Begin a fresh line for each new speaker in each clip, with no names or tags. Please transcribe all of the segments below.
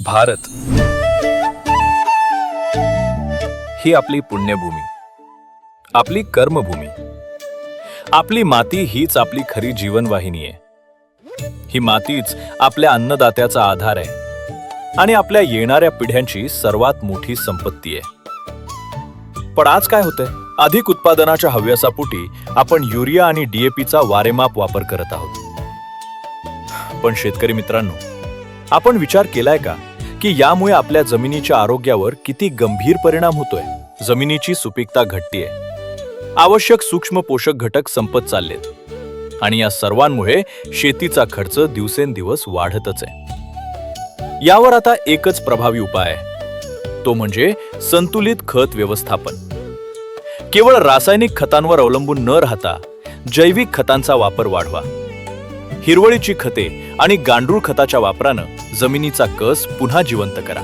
भारत ही आपली पुण्यभूमी, आपली कर्मभूमी. आपली माती हीच आपली खरी जीवनवाहिनी आहे. ही मातीच आपल्या अन्नदात्याचा आधार आहे आणि आपल्या येणाऱ्या पिढ्यांची सर्वात मोठी संपत्ती आहे. पण आज काय होतंय? अधिक उत्पादनाच्या हव्यासापोटी आपण युरिया आणि डीएपीचा वारेमाप वापर करत आहोत. पण शेतकरी मित्रांनो, आपण विचार केलाय का की यामुळे आपल्या जमिनीच्या आरोग्यावर किती गंभीर परिणाम होतोय? जमिनीची सुपीकता घटतेय, आवश्यक सूक्ष्म पोषक घटक संपत चाललेत आणि या सर्वांमुळे शेतीचा खर्च दिवसेंदिवस वाढतच आहे. यावर आता एकच प्रभावी उपाय आहे, तो म्हणजे संतुलित खत व्यवस्थापन. केवळ रासायनिक खतांवर अवलंबून न राहता जैविक खतांचा वापर वाढवा. हिरवळीची खते आणि गांडूळ खताच्या वापरानं जमिनीचा कस पुन्हा जिवंत करा.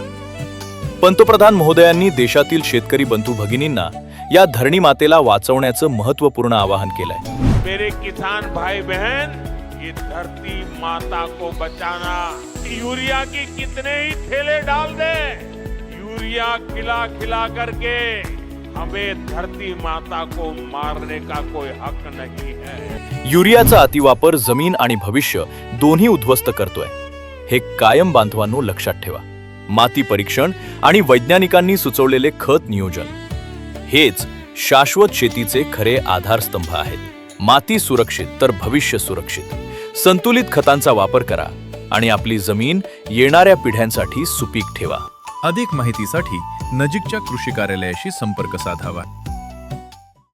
पंतप्रधान महोदयांनी देशातील शेतकरी बंधू भगिनींना या धरणी मातेला वाचवण्याचं महत्त्वपूर्ण आवाहन केलंय.
मेरे किसान भाई बहन, ये धरती माता को बचाना. यूरिया की कितने ही थैले डाल दे, यूरिया खिला खिला करके हमें धरती माता को मारने का कोई हक नहीं है.
युरियाचा अतिवापर जमीन आणि भविष्य दोन्ही उद्ध्वस्त करतोय. हे कायम बांधवांनो लक्षात ठेवा. माती परीक्षण आणि वैज्ञानिकांनी सुचवलेले खत नियोजन हेच शाश्वत शेतीचे खरे आधारस्तंभ आहेत. माती सुरक्षित तर भविष्य सुरक्षित. संतुलित खतांचा वापर करा आणि आपली जमीन येणाऱ्या पिढ्यांसाठी सुपीक ठेवा.
अधिक माहितीसाठी नजीकच्या कृषी कार्यालयाशी संपर्क साधावा.